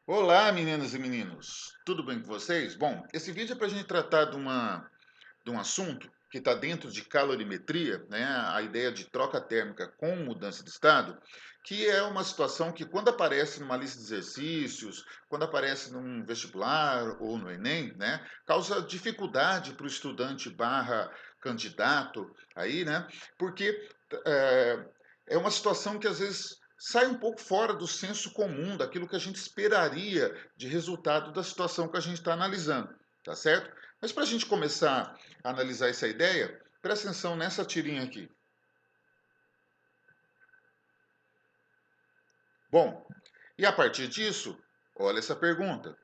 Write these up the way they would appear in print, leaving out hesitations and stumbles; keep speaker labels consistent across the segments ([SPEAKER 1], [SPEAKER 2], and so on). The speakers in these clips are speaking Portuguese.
[SPEAKER 1] Olá, meninas e meninos, tudo bem com vocês? Bom, esse vídeo é para a gente tratar de um assunto que está dentro de calorimetria, né? A ideia de troca térmica com mudança de estado, que é uma situação que, quando aparece numa lista de exercícios, quando aparece num vestibular ou no Enem, né, causa dificuldade para o estudante barra candidato aí, né? Porque é, é uma situação que às vezes sai um pouco fora do senso comum, daquilo que a gente esperaria de resultado da situação que a gente está analisando, tá certo? Mas para a gente começar a analisar essa ideia, presta atenção nessa tirinha aqui. Bom, e a partir disso, olha essa pergunta.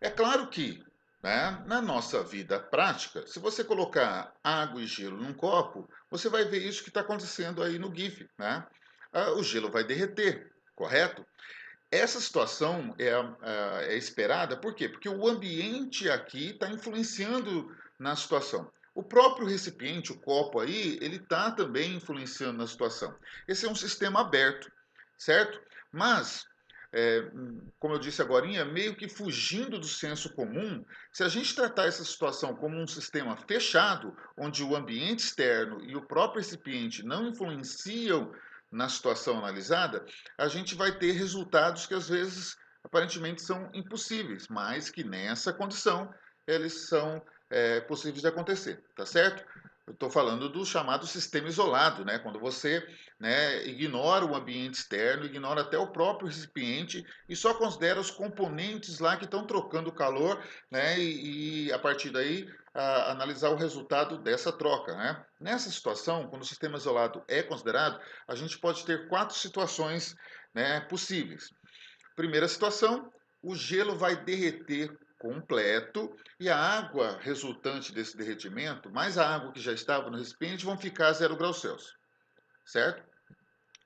[SPEAKER 1] É claro que, né, na nossa vida prática, se você colocar água e gelo num copo, você vai ver isso que está acontecendo aí no GIF, né? O gelo vai derreter, correto? Essa situação é esperada, por quê? Porque o ambiente aqui está influenciando na situação. O próprio recipiente, o copo aí, ele está também influenciando na situação. Esse é um sistema aberto, certo? Mas, como eu disse agora, meio que fugindo do senso comum, se a gente tratar essa situação como um sistema fechado, onde o ambiente externo e o próprio recipiente não influenciam na situação analisada, a gente vai ter resultados que às vezes aparentemente são impossíveis, mas que nessa condição eles são possíveis de acontecer, tá certo? Eu estou falando do chamado sistema isolado, né? Quando você, né, ignora o ambiente externo, ignora até o próprio recipiente e só considera os componentes lá que estão trocando calor, né? A partir daí analisar o resultado dessa troca, né? Nessa situação, quando o sistema isolado é considerado, a gente pode ter quatro situações, né, possíveis. Primeira situação, o gelo vai derreter completo e a água resultante desse derretimento, mais a água que já estava no recipiente, vão ficar a 0 graus Celsius, certo?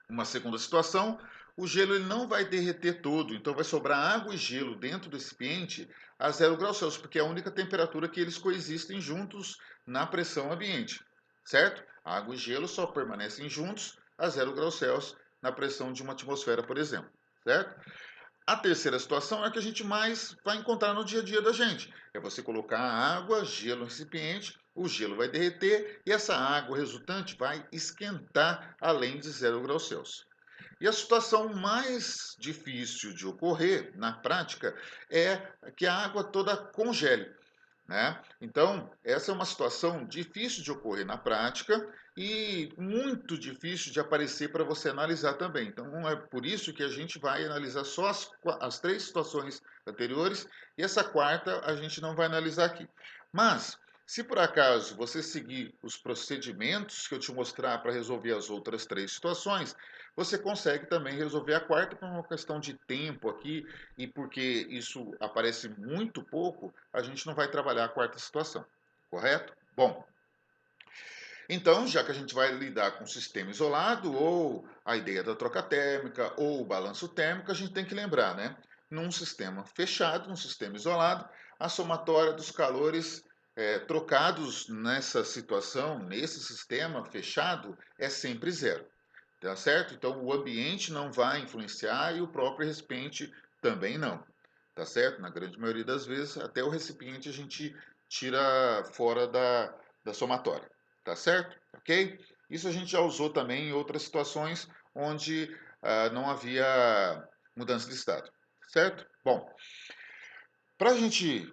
[SPEAKER 1] Uma segunda situação, o gelo ele não vai derreter todo, então vai sobrar água e gelo dentro do recipiente a 0 graus Celsius, porque é a única temperatura que eles coexistem juntos na pressão ambiente, certo? Água e gelo só permanecem juntos a 0 graus Celsius na pressão de uma atmosfera, por exemplo, certo? A terceira situação é a que a gente mais vai encontrar no dia a dia da gente. É você colocar água, gelo no recipiente, o gelo vai derreter e essa água resultante vai esquentar além de 0 graus Celsius. E a situação mais difícil de ocorrer na prática é que a água toda congele, né? Então, essa é uma situação difícil de ocorrer na prática e muito difícil de aparecer para você analisar também. Então, é por isso que a gente vai analisar só as três situações anteriores e essa quarta a gente não vai analisar aqui. Mas, se por acaso você seguir os procedimentos que eu te mostrar para resolver as outras três situações, você consegue também resolver a quarta por uma questão de tempo aqui e porque isso aparece muito pouco, a gente não vai trabalhar a quarta situação, correto? Bom, então, já que a gente vai lidar com o sistema isolado, ou a ideia da troca térmica, ou o balanço térmico, a gente tem que lembrar, né? Num sistema fechado, num sistema isolado, a somatória dos calores trocados nessa situação, nesse sistema fechado, é sempre zero, tá certo? Então, o ambiente não vai influenciar e o próprio recipiente também não, tá certo? Na grande maioria das vezes, até o recipiente a gente tira fora da somatória, tá certo? Ok? Isso a gente já usou também em outras situações onde não havia mudança de estado, certo? Bom, para a gente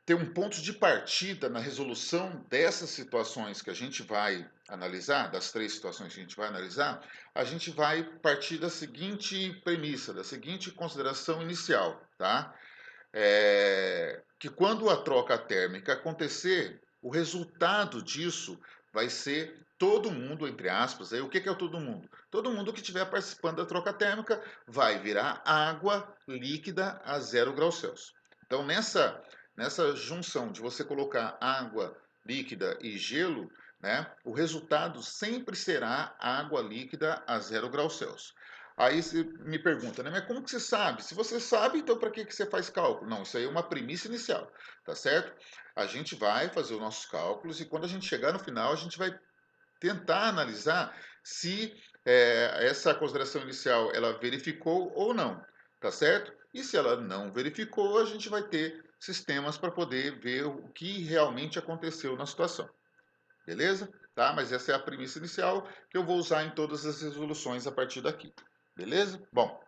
[SPEAKER 1] ter um ponto de partida na resolução dessas situações que a gente vai analisar, das três situações que a gente vai analisar, a gente vai partir da seguinte premissa, da seguinte consideração inicial, tá? Que quando a troca térmica acontecer, o resultado disso vai ser todo mundo, entre aspas, aí o que é o todo mundo? Todo mundo que estiver participando da troca térmica vai virar água líquida a 0 graus Celsius. Então, nessa junção de você colocar água líquida e gelo, né, o resultado sempre será água líquida a 0 graus Celsius. Aí você me pergunta, né? Mas como que você sabe? Se você sabe, então para que você faz cálculo? Não, isso aí é uma premissa inicial, tá certo? A gente vai fazer os nossos cálculos e quando a gente chegar no final, a gente vai tentar analisar se essa consideração inicial ela verificou ou não, tá certo? E se ela não verificou, a gente vai ter sistemas para poder ver o que realmente aconteceu na situação, beleza? Tá? Mas essa é a premissa inicial que eu vou usar em todas as resoluções a partir daqui, beleza? Bom,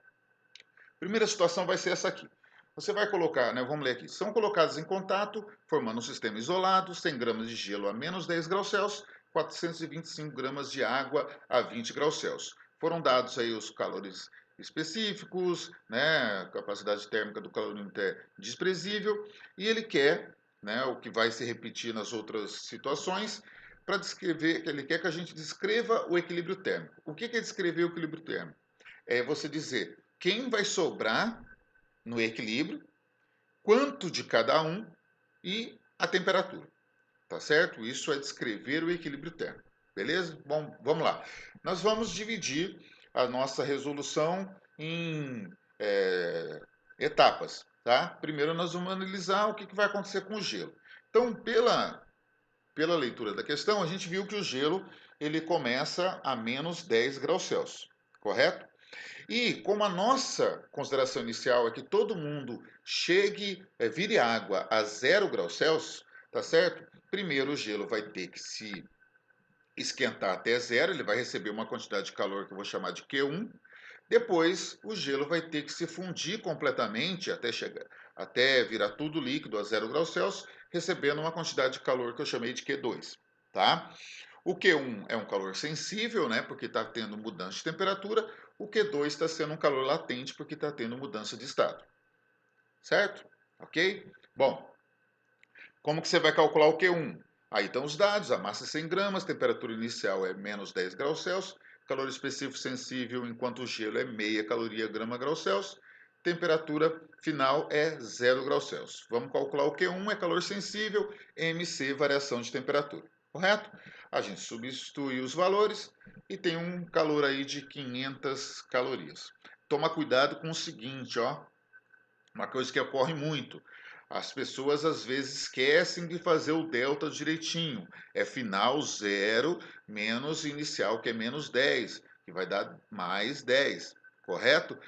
[SPEAKER 1] primeira situação vai ser essa aqui. Você vai colocar, né, vamos ler aqui, são colocados em contato, formando um sistema isolado, 100 gramas de gelo a menos 10 graus Celsius, 425 gramas de água a 20 graus Celsius. Foram dados aí os calores específicos, né, a capacidade térmica do calorímetro é desprezível, e ele quer, né, o que vai se repetir nas outras situações, para descrever, ele quer que a gente descreva o equilíbrio térmico. O que é descrever o equilíbrio térmico? É você dizer quem vai sobrar no equilíbrio, quanto de cada um e a temperatura, tá certo? Isso é descrever o equilíbrio térmico, beleza? Bom, vamos lá. Nós vamos dividir a nossa resolução em etapas, tá? Primeiro nós vamos analisar o que vai acontecer com o gelo. Então, pela leitura da questão, a gente viu que o gelo ele começa a menos 10 graus Celsius, correto? E como a nossa consideração inicial é que todo mundo chegue, vire água a 0 graus Celsius, tá certo? Primeiro o gelo vai ter que se esquentar até zero, ele vai receber uma quantidade de calor que eu vou chamar de Q1. Depois o gelo vai ter que se fundir completamente até virar tudo líquido a 0 graus Celsius, recebendo uma quantidade de calor que eu chamei de Q2, tá? O Q1 é um calor sensível, né, porque está tendo mudança de temperatura. O Q2 está sendo um calor latente, porque está tendo mudança de estado. Certo? Ok? Bom, como que você vai calcular o Q1? Aí estão os dados, a massa é 100 gramas, temperatura inicial é menos 10 graus Celsius, calor específico sensível enquanto o gelo é meia caloria grama grau Celsius, temperatura final é 0 graus Celsius. Vamos calcular o Q1, é calor sensível, MC, variação de temperatura. Correto? A gente substitui os valores e tem um calor aí de 500 calorias. Toma cuidado com o seguinte, ó, uma coisa que ocorre muito. As pessoas às vezes esquecem de fazer o delta direitinho. É final 0 menos inicial, que é menos 10, que vai dar mais 10, correto?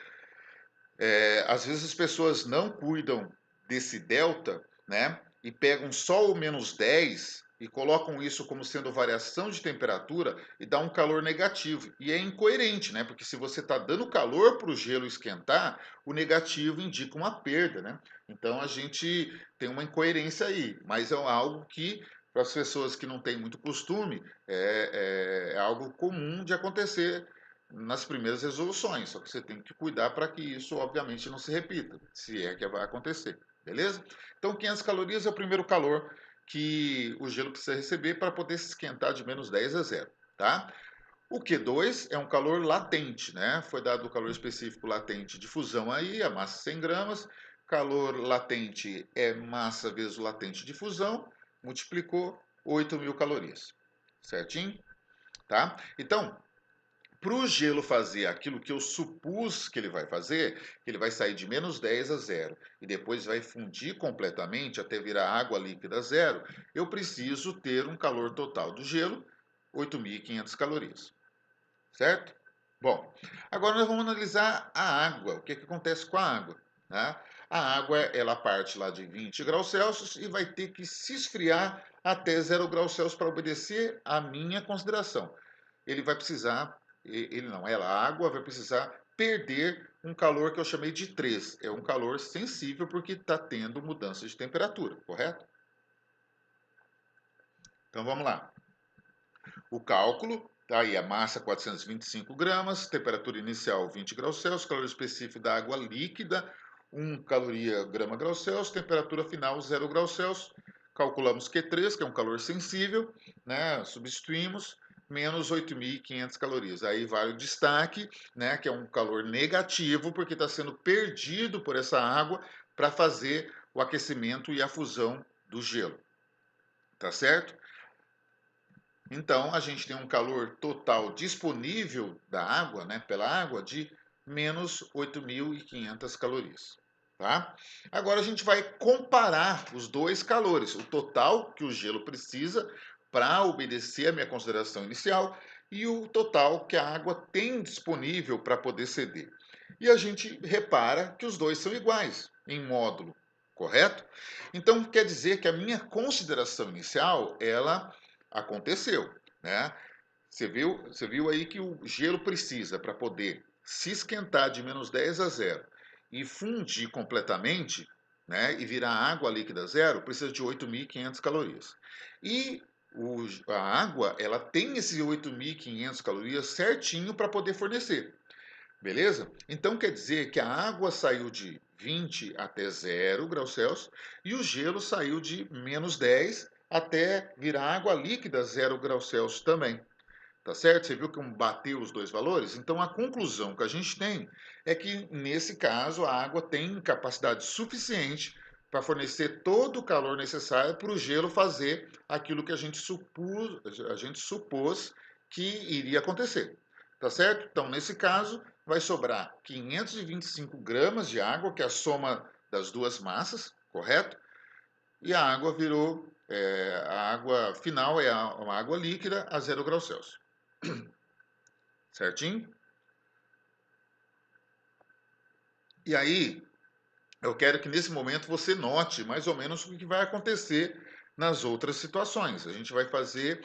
[SPEAKER 1] Às vezes as pessoas não cuidam desse delta, né? E pegam só o menos 10 e colocam isso como sendo variação de temperatura e dá um calor negativo. E é incoerente, né? Porque se você está dando calor para o gelo esquentar, o negativo indica uma perda, né? Então a gente tem uma incoerência aí, mas é algo que para as pessoas que não têm muito costume é algo comum de acontecer nas primeiras resoluções, só que você tem que cuidar para que isso, obviamente, não se repita, se é que vai acontecer, beleza? Então, 500 calorias é o primeiro calor que o gelo precisa receber para poder se esquentar de menos 10 a 0, tá? O Q2 é um calor latente, né? Foi dado o calor específico latente de fusão aí, a massa 100 gramas, calor latente é massa vezes o latente de fusão, multiplicou 8.000 calorias, certinho? Tá? Então, para o gelo fazer aquilo que eu supus que ele vai fazer, ele vai sair de menos 10 a 0 e depois vai fundir completamente até virar água líquida a 0, eu preciso ter um calor total do gelo, 8.500 calorias. Certo? Bom, agora nós vamos analisar a água. O que acontece com a água? Né? A água ela parte lá de 20 graus Celsius e vai ter que se esfriar até 0 graus Celsius para obedecer à minha consideração. Ele vai precisar, ele não, ela, a água vai precisar perder um calor que eu chamei de 3. É um calor sensível porque está tendo mudança de temperatura, correto? Então vamos lá. O cálculo, tá aí a massa 425 gramas, temperatura inicial 20 graus Celsius, calor específico da água líquida 1 caloria grama grau Celsius, temperatura final 0 graus Celsius. Calculamos Q3, que é um calor sensível, né? Substituímos menos 8.500 calorias. Aí vale o destaque, né, que é um calor negativo, porque está sendo perdido por essa água para fazer o aquecimento e a fusão do gelo. Tá certo? Então, a gente tem um calor total disponível da água, né, pela água, de menos 8.500 calorias. Tá? Agora a gente vai comparar os dois calores, o total que o gelo precisa para obedecer a minha consideração inicial e o total que a água tem disponível para poder ceder. E a gente repara que os dois são iguais em módulo, correto? Então quer dizer que a minha consideração inicial, ela aconteceu, né? Você viu aí que o gelo precisa, para poder se esquentar de -10 a 0 e fundir completamente, né, e virar água líquida zero, precisa de 8.500 calorias. E a água, ela tem esses 8.500 calorias certinho para poder fornecer. Beleza? Então quer dizer que a água saiu de 20 até 0 graus Celsius e o gelo saiu de -10 até virar água líquida 0 graus Celsius também. Tá certo? Você viu como bateu os dois valores? Então a conclusão que a gente tem é que, nesse caso, a água tem capacidade suficiente para fornecer todo o calor necessário para o gelo fazer aquilo que a gente supôs que iria acontecer. Tá certo? Então, nesse caso, vai sobrar 525 gramas de água, que é a soma das duas massas, correto? E a água virou, a água final é uma água líquida a 0 graus Celsius. Certinho? E aí, eu quero que nesse momento você note mais ou menos o que vai acontecer nas outras situações. A gente vai fazer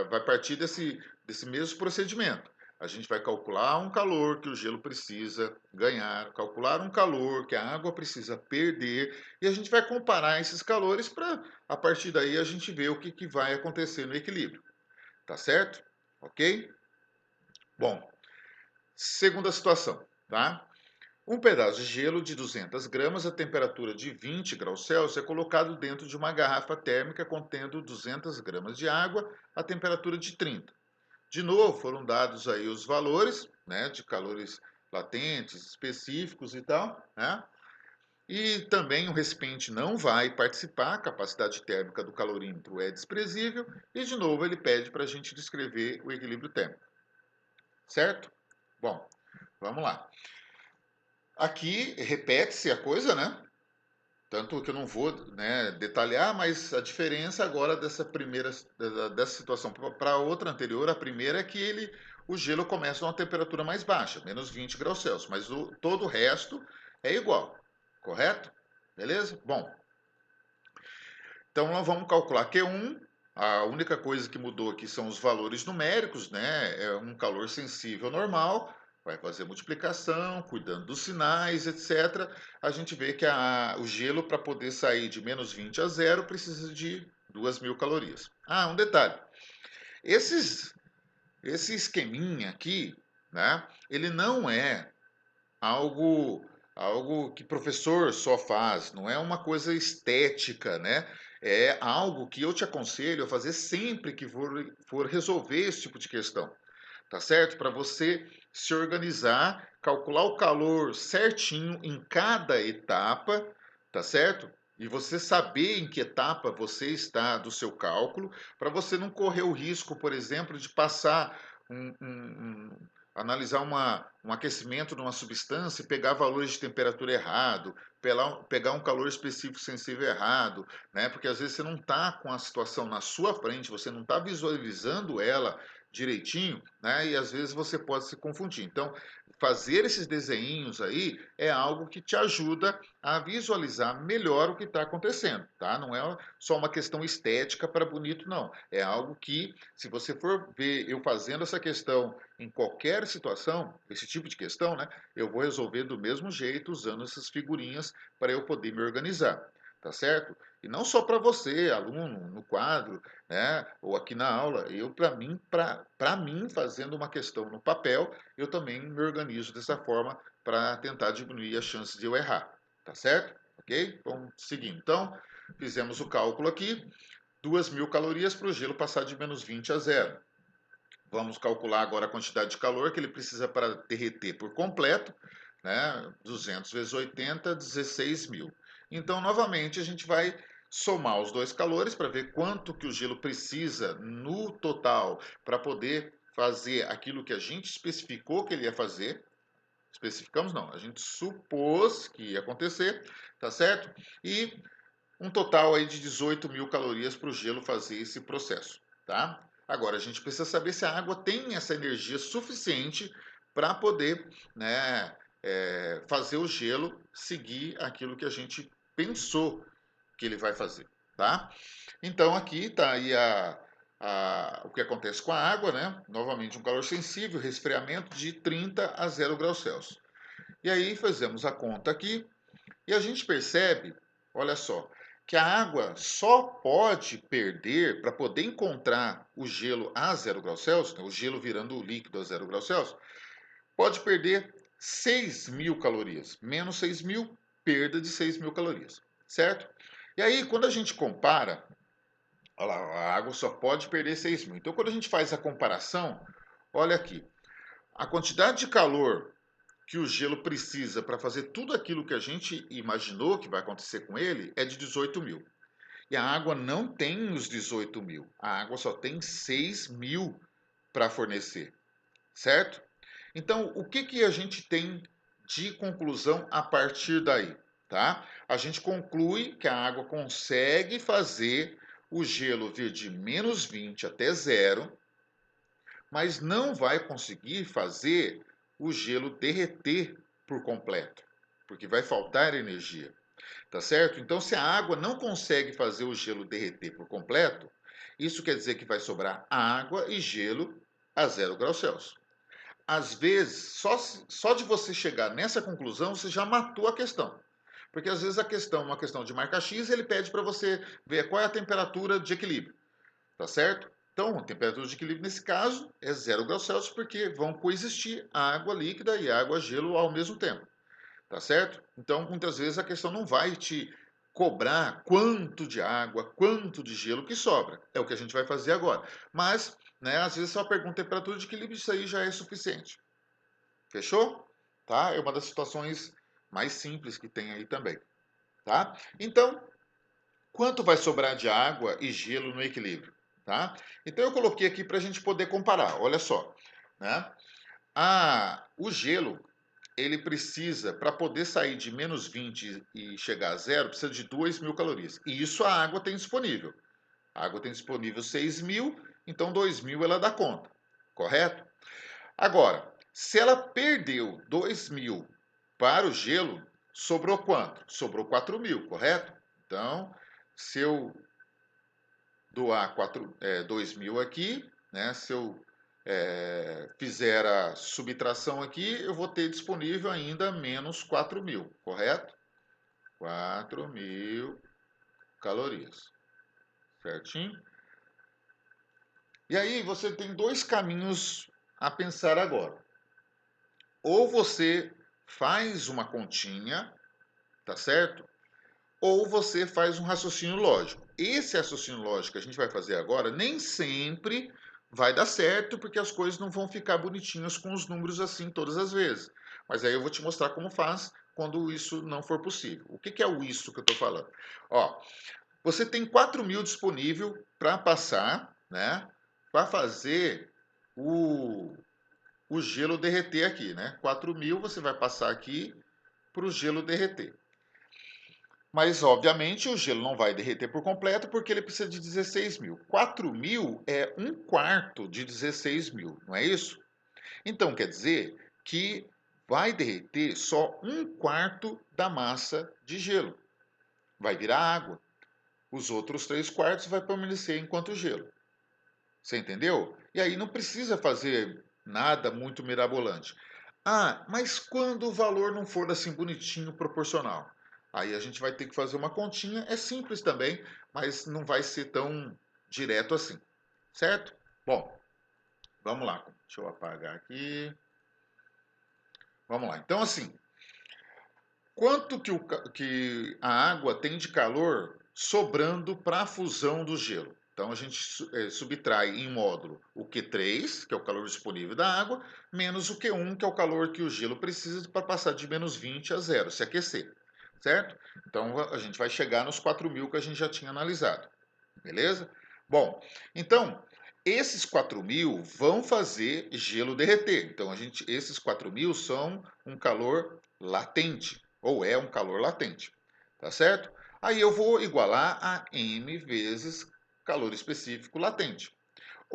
[SPEAKER 1] vai partir desse mesmo procedimento. A gente vai calcular um calor que o gelo precisa ganhar, calcular um calor que a água precisa perder, e a gente vai comparar esses calores para, a partir daí, a gente ver o que vai acontecer no equilíbrio. Tá certo? Ok? Bom, segunda situação, tá? Um pedaço de gelo de 200 gramas a temperatura de 20 graus Celsius é colocado dentro de uma garrafa térmica contendo 200 gramas de água a temperatura de 30. De novo, foram dados aí os valores, né, de calores latentes, específicos e tal, né? E também o recipiente não vai participar, a capacidade térmica do calorímetro é desprezível, e de novo ele pede para a gente descrever o equilíbrio térmico, certo? Bom, vamos lá. Aqui repete-se a coisa, né? Tanto que eu não vou, né, detalhar, mas a diferença agora dessa situação para a outra anterior, a primeira é que o gelo começa a uma temperatura mais baixa, -20 graus Celsius, mas todo o resto é igual, correto? Beleza? Bom, então nós vamos calcular Q1. A única coisa que mudou aqui são os valores numéricos, né? É um calor sensível normal, vai fazer multiplicação, cuidando dos sinais, etc. A gente vê que o gelo, para poder sair de -20 a 0, precisa de 2.000 calorias. Ah, um detalhe. Esse esqueminha aqui, né? Ele não é algo que professor só faz, não é uma coisa estética, né? É algo que eu te aconselho a fazer sempre que for resolver esse tipo de questão, tá certo? Para você se organizar, calcular o calor certinho em cada etapa, tá certo? E você saber em que etapa você está do seu cálculo, para você não correr o risco, por exemplo, de passar analisar um aquecimento de uma substância e pegar valores de temperatura errado, pegar um calor específico sensível errado, né? Porque às vezes você não está com a situação na sua frente, você não está visualizando ela direitinho, né? E às vezes você pode se confundir. Então, fazer esses desenhinhos aí é algo que te ajuda a visualizar melhor o que está acontecendo, tá? Não é só uma questão estética para bonito, não. É algo que, se você for ver eu fazendo essa questão em qualquer situação, esse tipo de questão, né? Eu vou resolver do mesmo jeito, usando essas figurinhas para eu poder me organizar, tá certo? E não só para você, aluno, no quadro, né? Ou aqui na aula, para mim, fazendo uma questão no papel, eu também me organizo dessa forma para tentar diminuir as chances de eu errar, tá certo? Ok? Vamos seguindo. Então, fizemos o cálculo aqui, 2.000 calorias para o gelo passar de -20 a 0. Vamos calcular agora a quantidade de calor que ele precisa para derreter por completo, né? 200 vezes 80, 16.000. Então, novamente, a gente vai somar os dois calores para ver quanto que o gelo precisa no total para poder fazer aquilo que a gente especificou que ele ia fazer. Especificamos não, a gente supôs que ia acontecer, tá certo? E um total aí de 18.000 calorias para o gelo fazer esse processo, tá? Agora, a gente precisa saber se a água tem essa energia suficiente para poder, né, fazer o gelo seguir aquilo que a gente pensou que ele vai fazer, tá? Então, aqui está aí o que acontece com a água, né? Novamente, um calor sensível, resfriamento de 30 a 0 graus Celsius. E aí, fazemos a conta aqui e a gente percebe, olha só, que a água só pode perder, para poder encontrar o gelo a 0 graus Celsius, né, o gelo virando o líquido a 0 graus Celsius, pode perder 6.000 calorias. Menos 6.000, perda de 6.000 calorias, certo? E aí, quando a gente compara, olha lá, a água só pode perder 6.000. Então, quando a gente faz a comparação, olha aqui, a quantidade de calor que o gelo precisa para fazer tudo aquilo que a gente imaginou que vai acontecer com ele é de 18.000. E a água não tem os 18.000. A água só tem 6.000 para fornecer, certo? Então, o que, que a gente tem de conclusão a partir daí? Tá? A gente conclui que a água consegue fazer o gelo vir de menos 20 até zero, mas não vai conseguir fazer o gelo derreter por completo, porque vai faltar energia, tá certo? Então, se a água não consegue fazer o gelo derreter por completo, isso quer dizer que vai sobrar água e gelo a 0 graus Celsius. Às vezes, só de você chegar nessa conclusão, você já matou a questão. Porque às vezes a questão é uma questão de marca X, ele pede para você ver qual é a temperatura de equilíbrio, tá certo? Então, a temperatura de equilíbrio nesse caso é 0 graus Celsius, porque vão coexistir água líquida e água gelo ao mesmo tempo, tá certo? Então, muitas vezes a questão não vai te cobrar quanto de água, quanto de gelo que sobra. É o que a gente vai fazer agora. Mas, né, às vezes só pergunta temperatura de equilíbrio, isso aí já é suficiente. Fechou? Tá? É uma das situações mais simples que tem aí também, tá? Então, quanto vai sobrar de água e gelo no equilíbrio, tá? Então eu coloquei aqui para a gente poder comparar. Olha só, né? O gelo ele precisa, para poder sair de menos 20 e chegar a zero, precisa de 2.000 calorias. E isso a água tem disponível. A água tem disponível 6.000, então 2.000 ela dá conta, correto? Agora, se ela perdeu 2.000 para o gelo, sobrou quanto? Sobrou 4.000, correto? Então, se eu doar 2.000 aqui, né? Se eu fizer a subtração aqui, eu vou ter disponível ainda menos 4.000, correto? 4.000 calorias, certinho? E aí você tem dois caminhos a pensar agora. Ou você faz uma continha, tá certo? Ou você faz um raciocínio lógico. Esse raciocínio lógico que a gente vai fazer agora nem sempre vai dar certo, porque as coisas não vão ficar bonitinhas com os números assim todas as vezes. Mas aí eu vou te mostrar como faz quando isso não for possível. O que é o isso que eu estou falando? Ó, você tem 4.000 disponível para passar, né? Para fazer o, o gelo derreter aqui, né? 4.000 você vai passar aqui para o gelo derreter. Mas, obviamente, o gelo não vai derreter por completo porque ele precisa de 16.000. 4.000 é um quarto de 16.000, não é isso? Então, quer dizer que vai derreter só um quarto da massa de gelo. Vai virar água. Os outros 3 quartos vai permanecer enquanto gelo. Você entendeu? E aí não precisa fazer nada muito mirabolante. Ah, mas quando o valor não for assim bonitinho, proporcional? Aí a gente vai ter que fazer uma continha. É simples também, mas não vai ser tão direto assim. Certo? Bom, vamos lá. Deixa eu apagar aqui. Vamos lá. Então, assim, quanto que a água tem de calor sobrando para a fusão do gelo? Então a gente subtrai em módulo o Q3, que é o calor disponível da água, menos o Q1, que é o calor que o gelo precisa para passar de menos 20 a zero, se aquecer. Certo? Então a gente vai chegar nos 4.000 que a gente já tinha analisado. Beleza? Bom, então esses 4.000 vão fazer gelo derreter. Então esses 4.000 são um calor latente, ou é um calor latente, tá certo? Aí eu vou igualar a m vezes calor específico latente.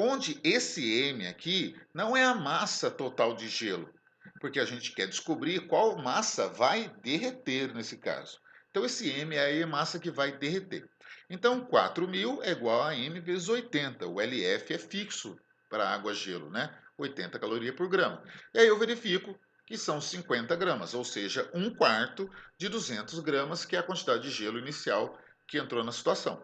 [SPEAKER 1] Onde esse M aqui não é a massa total de gelo, porque a gente quer descobrir qual massa vai derreter nesse caso. Então, esse M é a massa que vai derreter. Então, 4.000 é igual a M vezes 80. O LF é fixo para água-gelo, né? 80 calorias por grama. E aí eu verifico que são 50 gramas, ou seja, 1/4 de 200 gramas, que é a quantidade de gelo inicial que entrou na situação.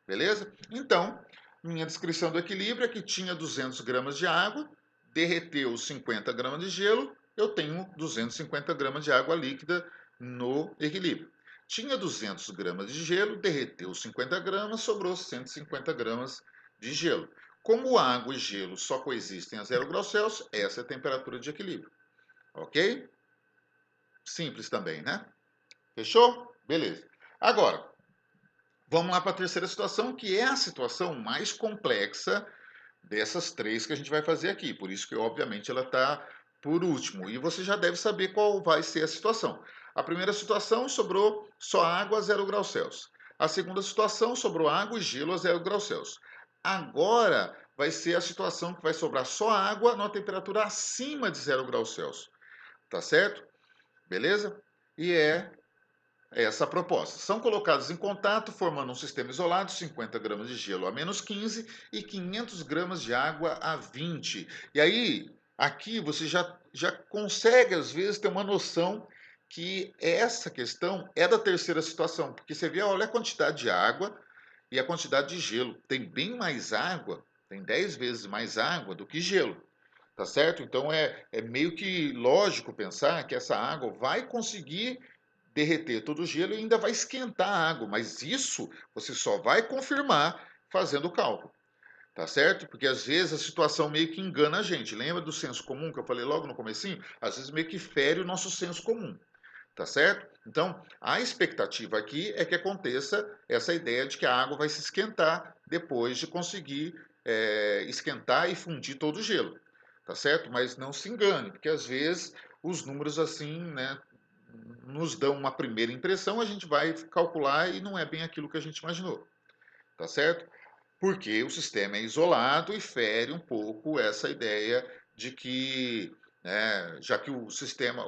[SPEAKER 1] Beleza? Então, minha descrição do equilíbrio é que tinha 200 gramas de água, derreteu 50 gramas de gelo, eu tenho 250 gramas de água líquida no equilíbrio. Tinha 200 gramas de gelo, derreteu 50 gramas, sobrou 150 gramas de gelo. Como água e gelo só coexistem a 0 graus Celsius, essa é a temperatura de equilíbrio. Ok? Simples também, né? Fechou? Beleza. Agora, vamos lá para a terceira situação, que é a situação mais complexa dessas três que a gente vai fazer aqui. Por isso que, obviamente, ela está por último. E você já deve saber qual vai ser a situação. A primeira situação sobrou só água a 0 graus Celsius. A segunda situação sobrou água e gelo a 0 graus Celsius. Agora vai ser a situação que vai sobrar só água numa temperatura acima de 0 graus Celsius. Tá certo? Beleza? E é essa proposta. São colocados em contato, formando um sistema isolado, 50 gramas de gelo a -15 e 500 gramas de água a 20. E aí, aqui você já consegue, às vezes, ter uma noção que essa questão é da terceira situação, porque você vê, olha a quantidade de água e a quantidade de gelo. Tem bem mais água, tem 10 vezes mais água do que gelo. Tá certo? Então é meio que lógico pensar que essa água vai conseguir derreter todo o gelo e ainda vai esquentar a água, mas isso você só vai confirmar fazendo o cálculo, tá certo? Porque às vezes a situação meio que engana a gente. Lembra do senso comum que eu falei logo no comecinho? Às vezes meio que fere o nosso senso comum, tá certo? Então, a expectativa aqui é que aconteça essa ideia de que a água vai se esquentar depois de conseguir esquentar e fundir todo o gelo, tá certo? Mas não se engane, porque às vezes os números assim, né, nos dão uma primeira impressão, a gente vai calcular e não é bem aquilo que a gente imaginou, tá certo? Porque o sistema é isolado e fere um pouco essa ideia de que, né, já que o sistema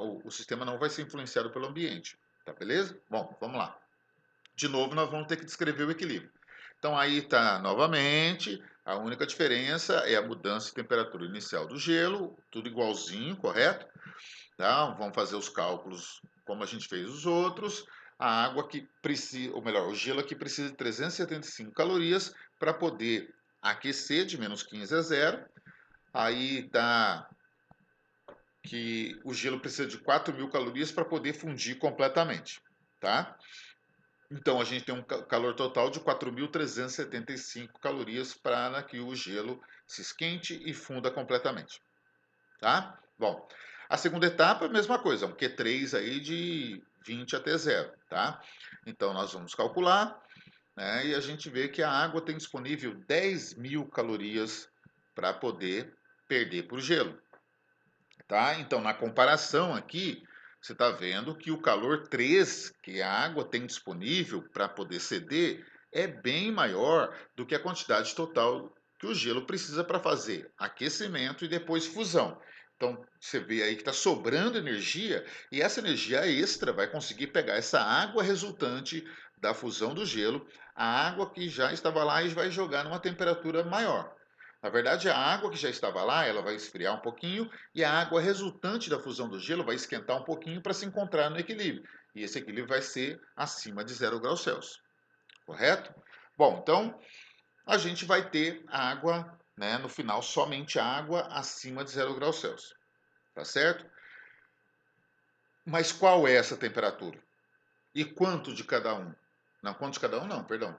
[SPEAKER 1] não vai ser influenciado pelo ambiente, tá beleza? Bom, vamos lá. De novo, nós vamos ter que descrever o equilíbrio. Então, aí está novamente, a única diferença é a mudança de temperatura inicial do gelo, tudo igualzinho, correto? Tá? Vamos fazer os cálculos como a gente fez os outros. A água que precisa, ou melhor, o gelo aqui precisa de 375 calorias para poder aquecer de -15 a 0. Aí dá que o gelo precisa de 4.000 calorias para poder fundir completamente, tá? Então a gente tem um calor total de 4.375 calorias para que o gelo se esquente e funda completamente, tá? Bom, a segunda etapa é a mesma coisa, um Q3 aí de 20 até 0, tá? Então nós vamos calcular, né, e a gente vê que a água tem disponível 10.000 calorias para poder perder para o gelo, tá? Então na comparação aqui, você está vendo que o calor 3 que a água tem disponível para poder ceder é bem maior do que a quantidade total que o gelo precisa para fazer aquecimento e depois fusão. Então, você vê aí que está sobrando energia e essa energia extra vai conseguir pegar essa água resultante da fusão do gelo, a água que já estava lá e vai jogar numa temperatura maior. Na verdade, a água que já estava lá, ela vai esfriar um pouquinho e a água resultante da fusão do gelo vai esquentar um pouquinho para se encontrar no equilíbrio. E esse equilíbrio vai ser acima de 0 graus Celsius. Correto? Bom, então a gente vai ter água, né, no final, somente água acima de 0 graus Celsius. Tá certo? Mas qual é essa temperatura? E quanto de cada um? Não, quanto de cada um não, perdão.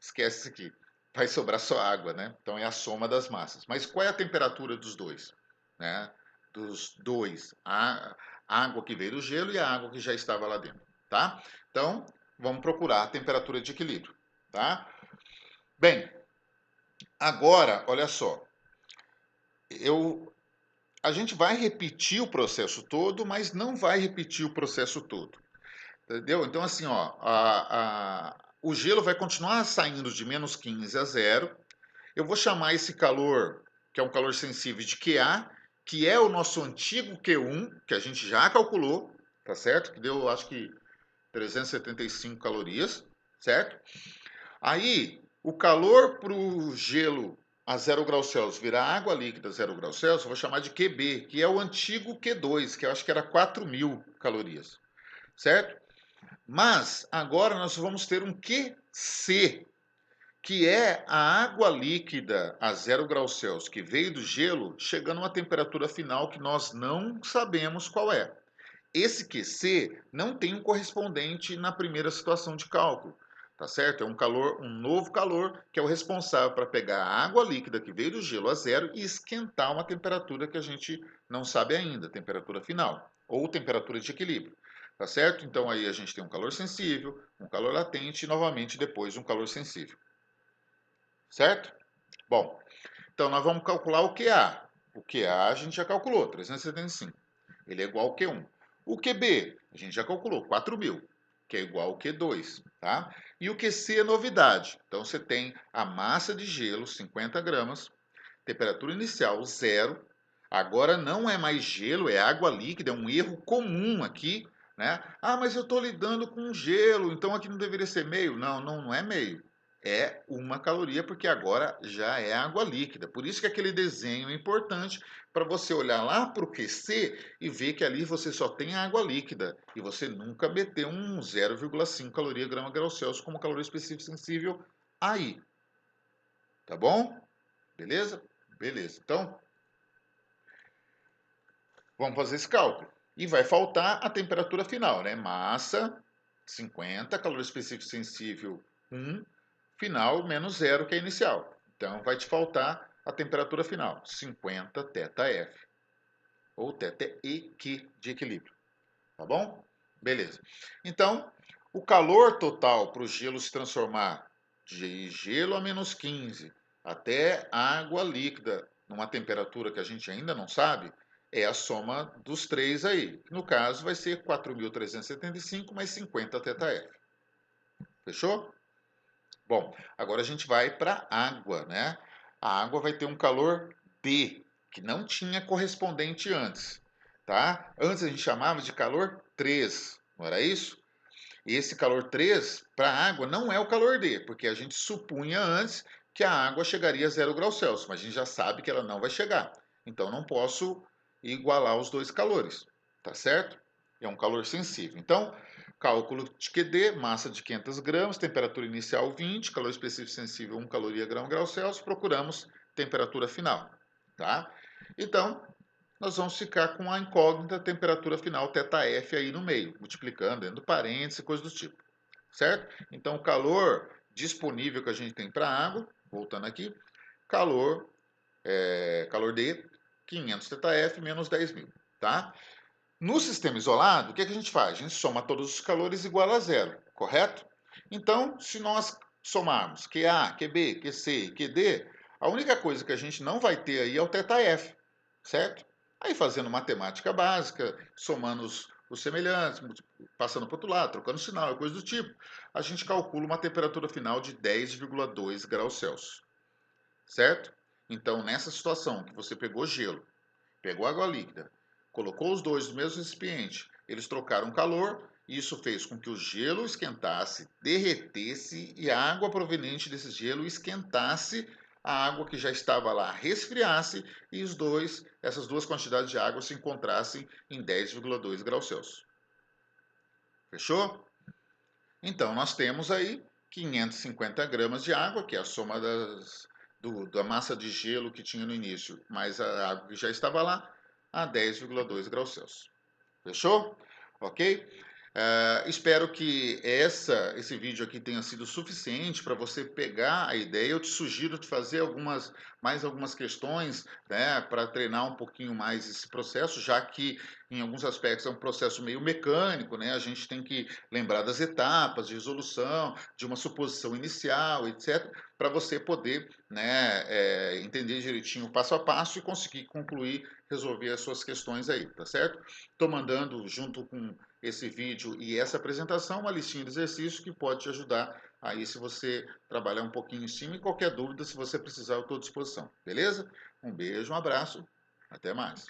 [SPEAKER 1] Esquece isso aqui. Vai sobrar só água, né? Então é a soma das massas. Mas qual é a temperatura dos dois? Né? Dos dois. A água que veio do gelo e a água que já estava lá dentro. Tá? Então, vamos procurar a temperatura de equilíbrio. Tá? Bem, agora, olha só. A gente vai repetir o processo todo, mas não vai repetir o processo todo. Entendeu? Então, assim, ó, o gelo vai continuar saindo de -15 a 0, Eu vou chamar esse calor, que é um calor sensível, de QA, que é o nosso antigo Q1, que a gente já calculou, tá certo? Que deu, acho que, 375 calorias, certo? Aí, o calor para o gelo a 0 graus Celsius virar água líquida a 0 graus Celsius, eu vou chamar de QB, que é o antigo Q2, que eu acho que era 4.000 calorias, certo? Mas agora nós vamos ter um QC, que é a água líquida a 0 graus Celsius que veio do gelo, chegando a uma temperatura final que nós não sabemos qual é. Esse QC não tem um correspondente na primeira situação de cálculo, tá certo? É um calor, um novo calor, que é o responsável para pegar a água líquida que veio do gelo a zero e esquentar uma temperatura que a gente não sabe ainda, temperatura final, ou temperatura de equilíbrio, tá certo? Então aí a gente tem um calor sensível, um calor latente e novamente depois um calor sensível, certo? Bom, então nós vamos calcular o QA. O QA a gente já calculou, 375. Ele é igual ao Q1. O QB, a gente já calculou, 4.000, que é igual ao Q2, tá? E o QC é novidade. Então você tem a massa de gelo, 50 gramas, temperatura inicial, 0. Agora não é mais gelo, é água líquida, é um erro comum aqui, né? Ah, mas eu estou lidando com gelo, então aqui não deveria ser meio. Não, não é meio. É uma caloria, porque agora já é água líquida. Por isso que aquele desenho é importante para você olhar lá para o QC e ver que ali você só tem água líquida. E você nunca meteu um 0,5 caloria grama grau Celsius como calor específico sensível aí. Tá bom? Beleza? Beleza. Então, vamos fazer esse cálculo. E vai faltar a temperatura final, né? Massa, 50, calor específico sensível, 1, final menos 0, que é inicial. Então, vai te faltar a temperatura final, 50 θF, ou θEQ de equilíbrio. Tá bom? Beleza. Então, o calor total para o gelo se transformar de gelo a menos 15 até água líquida numa temperatura que a gente ainda não sabe, é a soma dos três aí. No caso, vai ser 4.375 mais 50 θF. Fechou? Bom, agora a gente vai para a água, né? A água vai ter um calor D, que não tinha correspondente antes, tá? Antes a gente chamava de calor 3, não era isso? E esse calor 3 para a água não é o calor D, porque a gente supunha antes que a água chegaria a 0 graus Celsius, mas a gente já sabe que ela não vai chegar. Então não posso igualar os dois calores, tá certo? É um calor sensível. Então, cálculo de QD, massa de 500 gramas, temperatura inicial 20, calor específico sensível 1 caloria grau Celsius, procuramos temperatura final, tá? Então, nós vamos ficar com a incógnita temperatura final θF aí no meio, multiplicando dentro do parênteses, coisa do tipo, certo? Então, o calor disponível que a gente tem para a água, voltando aqui, calor, calor D, 500 θF menos 10.000, tá? No sistema isolado, o que a gente faz? A gente soma todos os calores igual a zero, correto? Então, se nós somarmos QA, QB, QC, QD, a única coisa que a gente não vai ter aí é o θF, certo? Aí fazendo matemática básica, somando os semelhantes, passando para o outro lado, trocando sinal, coisa do tipo, a gente calcula uma temperatura final de 10,2 graus Celsius, certo? Então, nessa situação que você pegou gelo, pegou água líquida, colocou os dois no mesmo recipiente, eles trocaram calor, e isso fez com que o gelo esquentasse, derretesse e a água proveniente desse gelo esquentasse a água que já estava lá, resfriasse e essas duas quantidades de água se encontrassem em 10,2 graus Celsius. Fechou? Então, nós temos aí 550 gramas de água, que é a soma da massa de gelo que tinha no início, mais a água que já estava lá, a 10,2 graus Celsius. Fechou? Ok? Espero que esse vídeo aqui tenha sido suficiente para você pegar a ideia. Eu te sugiro de fazer mais algumas questões, né, para treinar um pouquinho mais esse processo, já que em alguns aspectos é um processo meio mecânico, né? A gente tem que lembrar das etapas de resolução, de uma suposição inicial, etc., para você poder, né, entender direitinho o passo a passo e conseguir concluir, resolver as suas questões aí, tá certo? Estou mandando junto com esse vídeo e essa apresentação uma listinha de exercícios que pode te ajudar Aí, se você trabalhar um pouquinho em cima, e qualquer dúvida, se você precisar, eu estou à disposição. Beleza? Um beijo, um abraço. Até mais.